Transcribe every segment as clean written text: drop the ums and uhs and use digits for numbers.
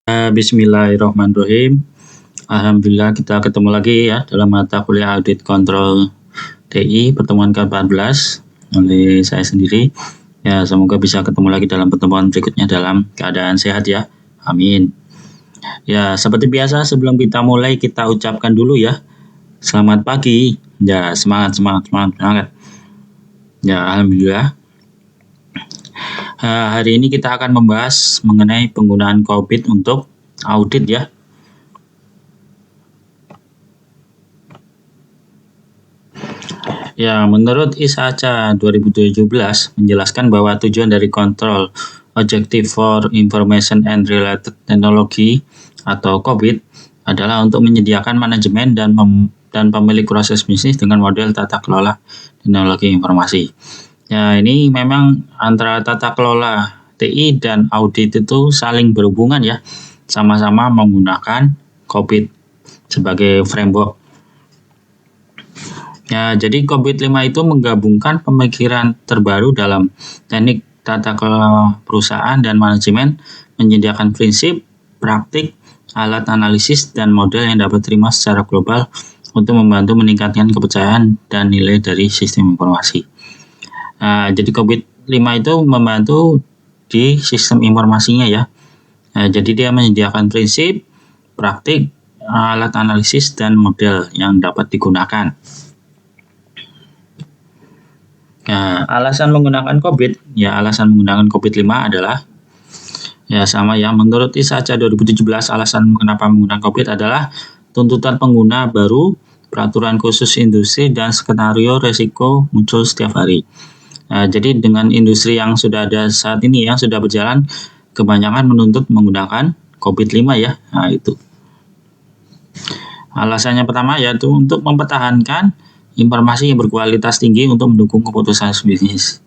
Bismillahirrahmanirrahim. Alhamdulillah kita ketemu lagi ya dalam mata kuliah audit kontrol TI pertemuan ke-14 oleh saya sendiri. Ya, semoga bisa ketemu lagi dalam pertemuan berikutnya dalam keadaan sehat ya. Amin. Ya, seperti biasa sebelum kita mulai kita ucapkan dulu ya. Selamat pagi. Ya, semangat. Ya, alhamdulillah. Hari ini kita akan membahas mengenai penggunaan COVID untuk audit ya. Ya, menurut ISACA 2017 menjelaskan bahwa tujuan dari kontrol Objective for Information and Related Technology atau COVID adalah untuk menyediakan manajemen dan pemilik proses bisnis dengan model tata kelola teknologi informasi. Ya, ini memang antara tata kelola TI dan audit itu saling berhubungan ya, sama-sama menggunakan COVID sebagai framework. Ya, jadi COVID-5 itu menggabungkan pemikiran terbaru dalam teknik tata kelola perusahaan dan manajemen, menyediakan prinsip, praktik, alat analisis, dan model yang dapat diterima secara global untuk membantu meningkatkan kepercayaan dan nilai dari sistem informasi. Jadi COVID-5 itu membantu di sistem informasinya ya. Jadi dia menyediakan prinsip, praktik, alat analisis, dan model yang dapat digunakan. Alasan menggunakan alasan menggunakan COVID-5 adalah ya sama ya, menurut ISACA 2017 alasan kenapa menggunakan COVID adalah tuntutan pengguna baru, peraturan khusus industri, dan skenario resiko muncul setiap hari. Jadi dengan industri yang sudah ada saat ini yang sudah berjalan, kebanyakan menuntut menggunakan COVID-5 ya. Nah, itu. Alasannya pertama yaitu untuk mempertahankan informasi yang berkualitas tinggi untuk mendukung keputusan bisnis.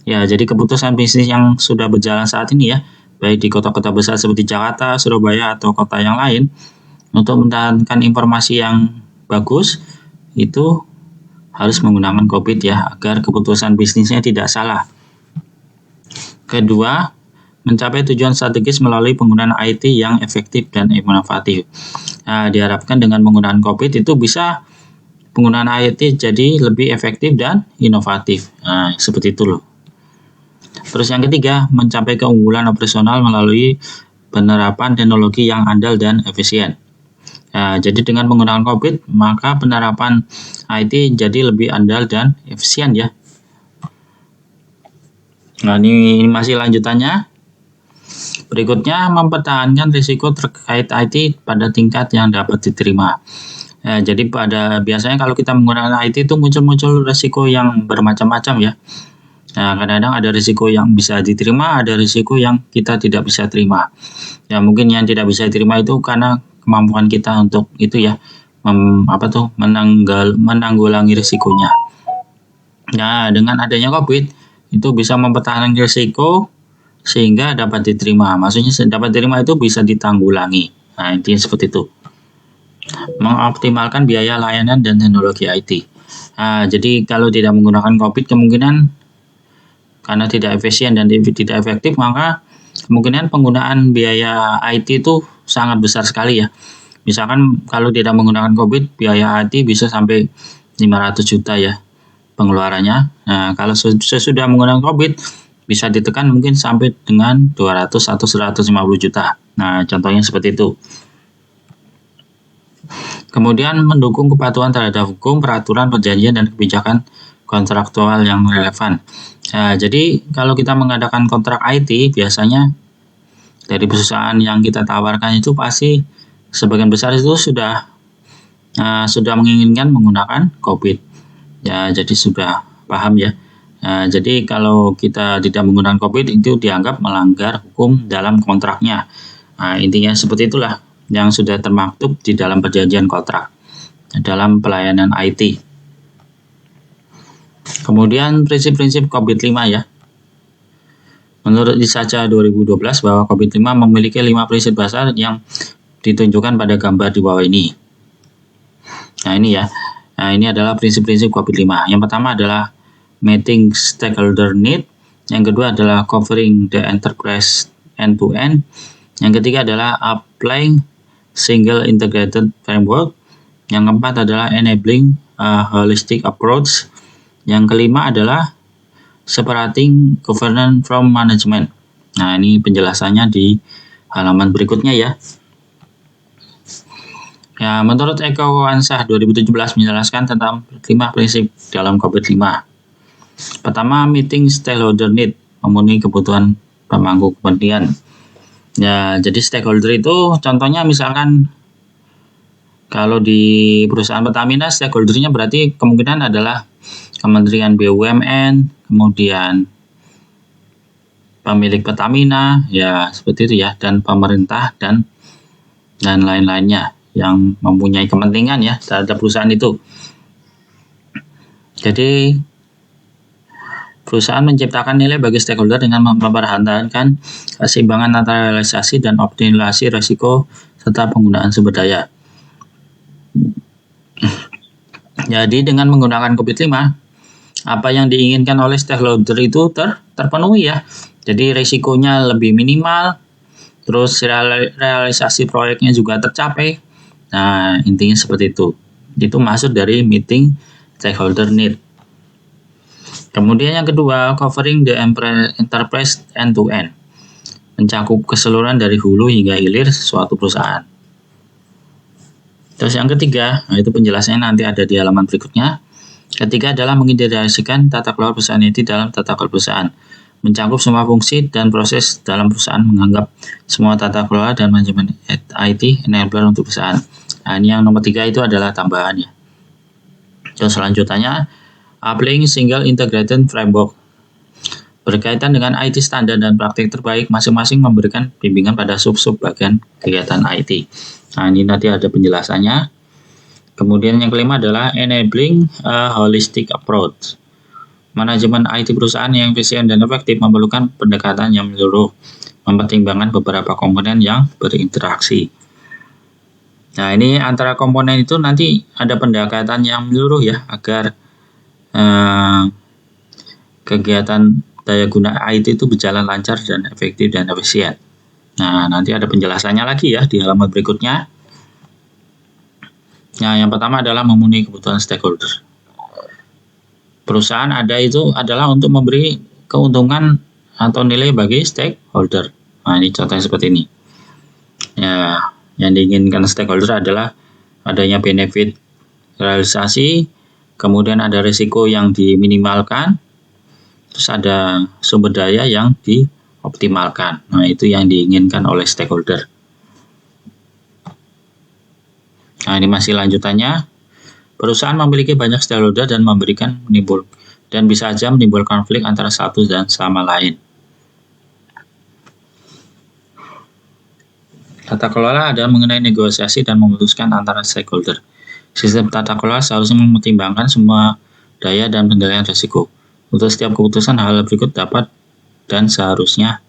Ya, jadi keputusan bisnis yang sudah berjalan saat ini ya, baik di kota-kota besar seperti Jakarta, Surabaya, atau kota yang lain, untuk mempertahankan informasi yang bagus, itu harus menggunakan COVID ya, agar keputusan bisnisnya tidak salah. Kedua, mencapai tujuan strategis melalui penggunaan IT yang efektif dan inovatif. Diharapkan dengan menggunakan COVID itu bisa penggunaan IT jadi lebih efektif dan inovatif. Seperti itu loh. Terus yang ketiga, mencapai keunggulan operasional melalui penerapan teknologi yang andal dan efisien. Jadi dengan menggunakan COVID, maka penerapan IT jadi lebih andal dan efisien ya. Nah, ini masih lanjutannya. Berikutnya, mempertahankan risiko terkait IT pada tingkat yang dapat diterima. Jadi biasanya kalau kita menggunakan IT itu muncul risiko yang bermacam-macam ya. Kadang-kadang ada risiko yang bisa diterima, ada risiko yang kita tidak bisa terima. Ya, mungkin yang tidak bisa diterima itu karena kemampuan kita untuk itu ya, menanggulangi risikonya. Nah, dengan adanya COVID itu bisa mempertahankan risiko sehingga dapat diterima. Maksudnya dapat diterima itu bisa ditanggulangi. Nah, intinya seperti itu. Mengoptimalkan biaya layanan dan teknologi IT. Jadi kalau tidak menggunakan COVID, kemungkinan karena tidak efisien dan tidak efektif, maka kemungkinan penggunaan biaya IT itu sangat besar sekali ya. Misalkan kalau tidak menggunakan COVID, biaya IT bisa sampai 500 juta ya pengeluarannya. Nah, kalau sesudah menggunakan COVID, bisa ditekan mungkin sampai dengan 200 atau 150 juta. Nah, contohnya seperti itu. Kemudian mendukung kepatuhan terhadap hukum, peraturan, perjanjian, dan kebijakan kontraktual yang relevan. Jadi kalau kita mengadakan kontrak IT, biasanya dari perusahaan yang kita tawarkan itu pasti sebagian besar itu sudah menginginkan menggunakan COVID. Ya, jadi sudah paham ya. Jadi kalau kita tidak menggunakan COVID itu dianggap melanggar hukum dalam kontraknya. Intinya seperti itulah yang sudah termaktub di dalam perjanjian kontrak dalam pelayanan IT. Kemudian prinsip-prinsip COVID-5 ya. Menurut ISACA 2012 bahwa COVID-5 memiliki 5 prinsip dasar yang ditunjukkan pada gambar di bawah ini. Nah, ini ya. Nah, ini adalah prinsip-prinsip COVID-5. Yang pertama adalah meeting stakeholder need. Yang kedua adalah covering the enterprise end-to-end. Yang ketiga adalah applying single integrated framework. Yang keempat adalah enabling a holistic approach. Yang kelima adalah separating governance from management. Nah, ini penjelasannya di halaman berikutnya ya. Ya, menurut Eko Wansah 2017 menjelaskan tentang 5 prinsip dalam COVID-5. Pertama, meeting stakeholder need, memenuhi kebutuhan pemangku kepentingan. Ya, jadi stakeholder itu contohnya misalkan kalau di perusahaan Pertamina, stakeholdernya berarti kemungkinan adalah Kementerian BUMN, kemudian pemilik Pertamina, ya seperti itu ya, dan pemerintah dan lain-lainnya yang mempunyai kepentingan ya terhadap perusahaan itu. Jadi perusahaan menciptakan nilai bagi stakeholder dengan memperhatikan keseimbangan antara realisasi dan optimalisasi risiko serta penggunaan sumber daya. Jadi dengan menggunakan COVID-5, apa yang diinginkan oleh stakeholder itu terpenuhi ya. Jadi risikonya lebih minimal, terus realisasi proyeknya juga tercapai. Nah, intinya seperti itu. Itu maksud dari meeting stakeholder need. Kemudian yang kedua, covering the enterprise end-to-end. Mencakup keseluruhan dari hulu hingga hilir suatu perusahaan. Terus yang ketiga, itu penjelasannya nanti ada di halaman berikutnya. Ketiga adalah mengintegrasikan tata kelola perusahaan IT dalam tata kelola perusahaan. Mencakup semua fungsi dan proses dalam perusahaan, menganggap semua tata kelola dan manajemen IT enabler untuk perusahaan. Nah, ini yang nomor 3 itu adalah tambahannya. Terus selanjutnya, applying single integrated framework. Berkaitan dengan IT standar dan praktik terbaik, masing-masing memberikan bimbingan pada sub-sub bagian kegiatan IT. Nah, ini nanti ada penjelasannya. Kemudian yang kelima adalah enabling a holistic approach. Manajemen IT perusahaan yang efisien dan efektif memerlukan pendekatan yang menyeluruh, mempertimbangkan beberapa komponen yang berinteraksi. Nah, ini antara komponen itu nanti ada pendekatan yang menyeluruh ya, agar kegiatan daya guna IT itu berjalan lancar dan efektif dan efisien. Nah, nanti ada penjelasannya lagi ya di halaman berikutnya. Nah, yang pertama adalah memenuhi kebutuhan stakeholder. Perusahaan ada itu adalah untuk memberi keuntungan atau nilai bagi stakeholder. Nah, ini contohnya seperti ini. Ya, yang diinginkan stakeholder adalah adanya benefit realisasi, kemudian ada risiko yang diminimalkan, terus ada sumber daya yang dioptimalkan. Nah, itu yang diinginkan oleh stakeholder. Nah, ini masih lanjutannya. Perusahaan memiliki banyak stakeholder dan bisa saja menimbulkan konflik antara satu dan sama lain. Tata kelola adalah mengenai negosiasi dan memutuskan antara stakeholder. Sistem tata kelola seharusnya mempertimbangkan semua daya dan penilaian risiko. Untuk setiap keputusan, hal berikut dapat dan seharusnya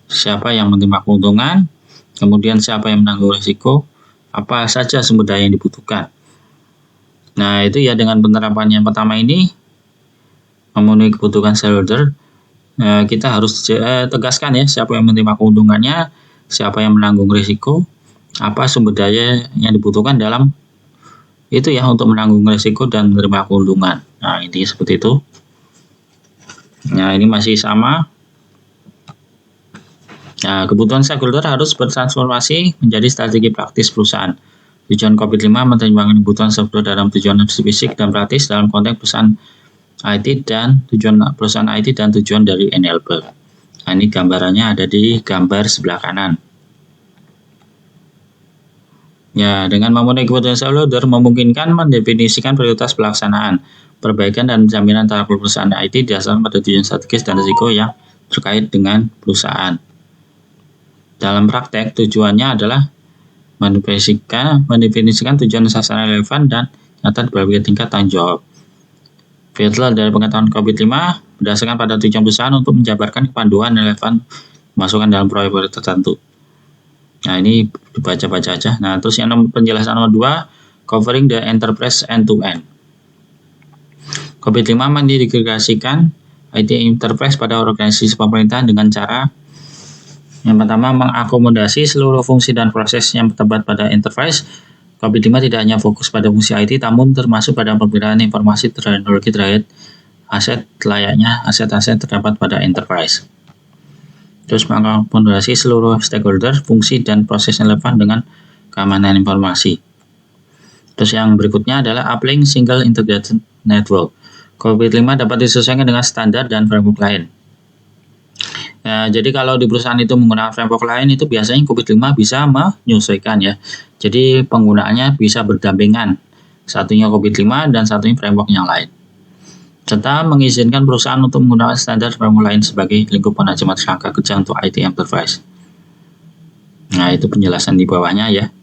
siapa yang menerima keuntungan, kemudian siapa yang menanggung risiko, apa saja sumber daya yang dibutuhkan. Nah, itu ya dengan penerapan yang pertama ini, memenuhi kebutuhan stakeholder, kita harus tegaskan ya siapa yang menerima keuntungannya, siapa yang menanggung risiko, apa sumber daya yang dibutuhkan dalam itu ya untuk menanggung risiko dan menerima keuntungan. Nah, intinya seperti itu. Nah, ini masih sama. Nah, kebutuhan stakeholder harus bertransformasi menjadi strategi praktis perusahaan. Tujuan COVID-5 mempertimbangkan kebutuhan stakeholder dalam tujuan fisik dan praktis dalam konteks perusahaan IT dan tujuan perusahaan IT dan tujuan dari enabler. Nah, ini gambarannya ada di gambar sebelah kanan. Ya, dengan memenuhi kebutuhan stakeholder memungkinkan mendefinisikan prioritas pelaksanaan, perbaikan dan jaminan antara perusahaan IT berdasarkan pada tujuan strategis dan risiko yang terkait dengan perusahaan. Dalam praktek, tujuannya adalah mendefinisikan tujuan sasaran relevan dan nyata di berbagai tingkat tanggung jawab. Filter dari pengetahuan COVID-5 berdasarkan pada tujuan perusahaan untuk menjabarkan kepanduan relevan masukkan dalam proyek tertentu. Nah, ini dibaca-baca aja. Nah, terus yang penjelasan nomor 2, covering the enterprise end-to-end. COVID-5 mengintegrasikan IT enterprise pada organisasi pemerintahan dengan cara Yang pertama, mengakomodasi seluruh fungsi dan proses yang terdapat pada enterprise. COVID-5 tidak hanya fokus pada fungsi IT, namun termasuk pada pemberian informasi teknologi terkait aset layaknya aset-aset terdapat pada enterprise. Terus mengakomodasi seluruh stakeholder, fungsi dan proses yang relevan dengan keamanan informasi. Terus yang berikutnya adalah uplink single integrated network. COVID-5 dapat disesuaikan dengan standar dan framework lain. Nah, jadi kalau di perusahaan itu menggunakan framework lain itu biasanya COVID-5 bisa menyesuaikan ya. Jadi penggunaannya bisa berdampingan. Satunya COVID-5 dan satunya framework yang lain. Serta mengizinkan perusahaan untuk menggunakan standar framework lain sebagai lingkup manajemen kerangka kerja untuk IT enterprise. Nah, itu penjelasan di bawahnya ya.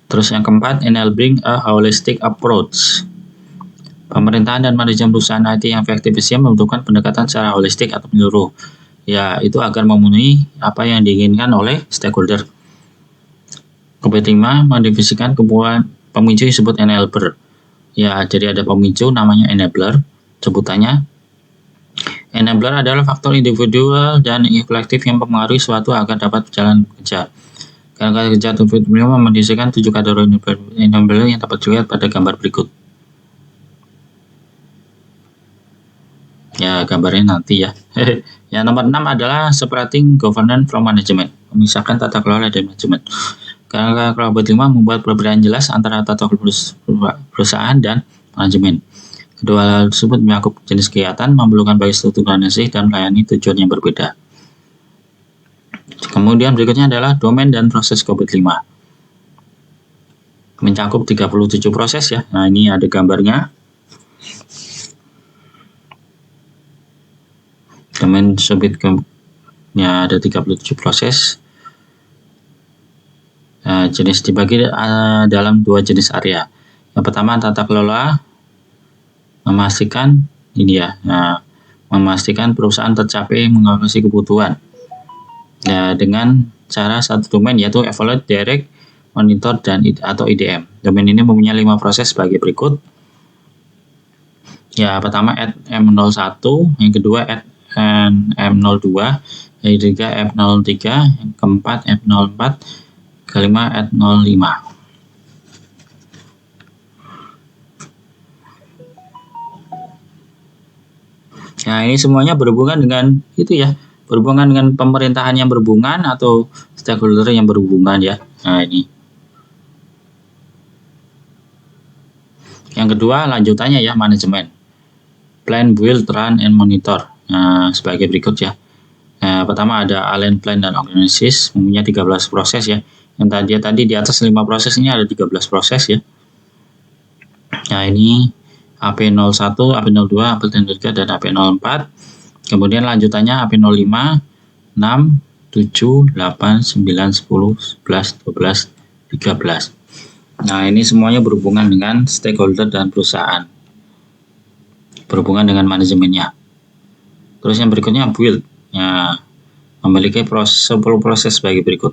Terus yang keempat, enabling a holistic approach. Pemerintahan dan manajemen perusahaan IT yang efektif membutuhkan pendekatan secara holistik atau menyeluruh. Ya, itu agar memenuhi apa yang diinginkan oleh stakeholder. COVID-5 mendefinisikan pemicu disebut enabler. Ya, jadi ada pemicu namanya enabler, sebutannya. Enabler adalah faktor individual dan kolektif yang mempengaruhi suatu agar dapat berjalan kerja. Karena kerja COVID-5 mendefinisikan 7 kategori enabler yang dapat dilihat pada gambar berikut. Ya, gambarnya nanti ya. Yang nomor 6 adalah separating governance from management, memisahkan tata kelola dan manajemen. Karena COVID-5 membuat perbedaan jelas antara tata kelola perusahaan dan manajemen. Kedua hal tersebut mencakup jenis kegiatan, memerlukan bagi struktur organisasi dan melayani tujuan yang berbeda. Kemudian berikutnya adalah domain dan proses COVID-5. Mencakup 37 proses ya. Nah, ini ada gambarnya. Domain ya ada 37 proses. Jenis dibagi dalam 2 jenis area. Yang pertama tata kelola, memastikan ini ya, memastikan perusahaan tercapai mengatasi kebutuhan. Ya, dengan cara satu domain yaitu evaluate, direct, monitor dan atau IDM. Domain ini mempunyai 5 proses sebagai berikut. Ya, pertama add M01, yang kedua add M02, yang ketiga F03, yang keempat F04, kelima F05. Nah, ini semuanya berhubungan dengan itu ya, berhubungan dengan pemerintahan yang berhubungan atau stakeholder yang berhubungan ya. Nah, ini. Yang kedua lanjutannya ya, manajemen. Plan, build, run, and monitor. Nah, sebagai berikut ya. Nah, pertama ada align, plan, dan organisis, mempunyai 13 proses ya. Yang tadi di atas 5 proses ini ada 13 proses ya. Nah, ini AP01, AP02, AP03, dan AP04. Kemudian lanjutannya AP05, 6, 7, 8, 9, 10, 11, 12, 13. Nah, ini semuanya berhubungan dengan stakeholder dan perusahaan. Berhubungan dengan manajemennya. Terus yang berikutnya build. Ya, memiliki 10 proses sebagai berikut.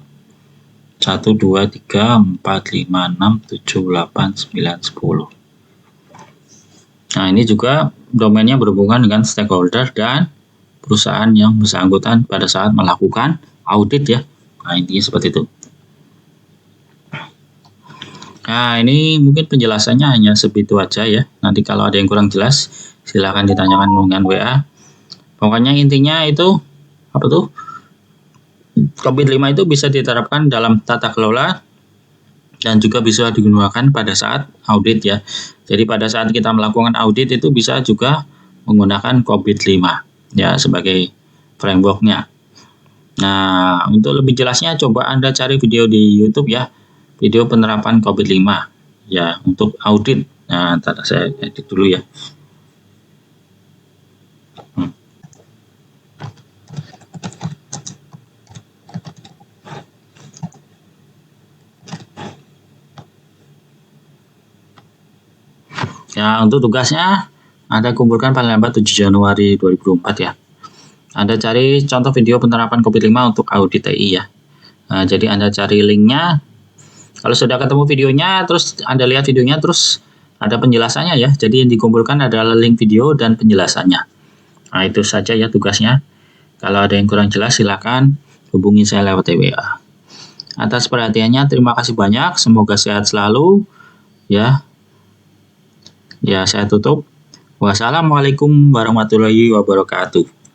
1, 2, 3, 4, 5, 6, 7, 8, 9, 10. Nah, ini juga domainnya berhubungan dengan stakeholder dan perusahaan yang bersangkutan pada saat melakukan audit ya. Nah, intinya seperti itu. Nah, ini mungkin penjelasannya hanya segitu aja ya. Nanti kalau ada yang kurang jelas, silakan ditanyakan dengan WA. Pokoknya intinya itu apa tuh? COVID-5 itu bisa diterapkan dalam tata kelola dan juga bisa digunakan pada saat audit ya. Jadi pada saat kita melakukan audit itu bisa juga menggunakan COVID-5 ya sebagai frameworknya. Nah, untuk lebih jelasnya coba Anda cari video di YouTube ya. Video penerapan COVID-5 ya untuk audit. Nah, ntar saya edit dulu ya. Ya, untuk tugasnya Anda kumpulkan paling lambat 7 Januari 2024 ya. Anda cari contoh video penerapan COVID-5 untuk audit TI ya. Nah, jadi Anda cari linknya. Kalau sudah ketemu videonya, terus Anda lihat videonya, terus ada penjelasannya ya. Jadi yang dikumpulkan adalah link video dan penjelasannya. Nah, itu saja ya tugasnya. Kalau ada yang kurang jelas silakan hubungi saya lewat WA. Atas perhatiannya terima kasih banyak, semoga sehat selalu ya. Ya, saya tutup. Wassalamualaikum warahmatullahi wabarakatuh.